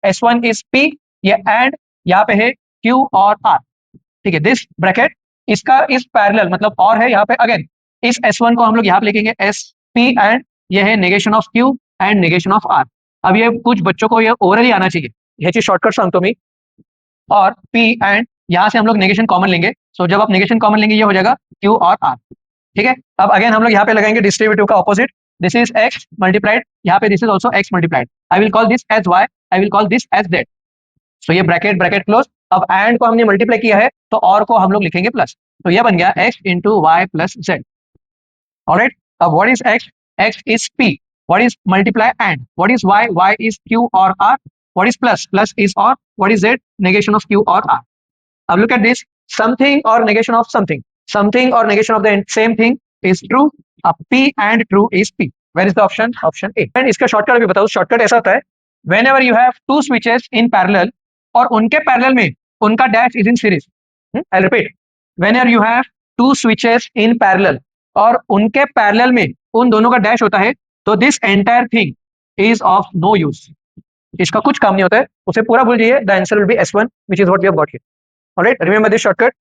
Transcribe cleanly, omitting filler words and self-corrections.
S1 is P, ये and यहाँ पे है Q और R, ठीक है। दिस ब्रैकेट इसका इस पैरेलल मतलब और है यहाँ पे अगेन, इस S1 को हम लोग यहाँ पे लिखेंगे SP एंड ये है negation of Q and negation of R। अब ये कुछ बच्चों को ये ओरली आना चाहिए, ये चीज शॉर्टकट सांगतो मी। और P एंड यहाँ से हम लोग नेगेशन कॉमन लेंगे, सो जब आप नेगेशन कॉमन लेंगे ये हो जाएगा Q और R, ठीक है। अब अगेन हम लोग यहाँ पे लगाएंगे डिस्ट्रीब्यूटिव का opposite, this is x multiplied, यहाँ पे this is also x multiplied, I will call this as y, I will call this as z। So ये ब्रैकेट ब्रैकेट क्लोज। अब एंड को हमने मल्टीप्लाई किया है तो और को हम लोग लिखेंगे प्लस, तो ये बन गया x into Y plus Z. Alright, अब what is x? x is p, what is multiply and, what is y? y is q or r, what is plus? Plus is or, what is z? Negation of q or r। अब look at this, something or negation of something, something or negation of the same thing is true, अब p and true is p। Where is the option? Option A. And इसका shortcut भी बताओ, shortcut ऐसा होता है, whenever you have two switches in parallel और उनके parallel में उनका dash is in series, I repeat, whenever you have two switches in parallel और उनके पैरेलल में उन दोनों का डैश होता है, तो this entire thing is of no use, इसका कुछ काम नहीं होता है, उसे पूरा भूल जाइए, the answer will be S1 which is what we have got here. Alright, remember this shortcut.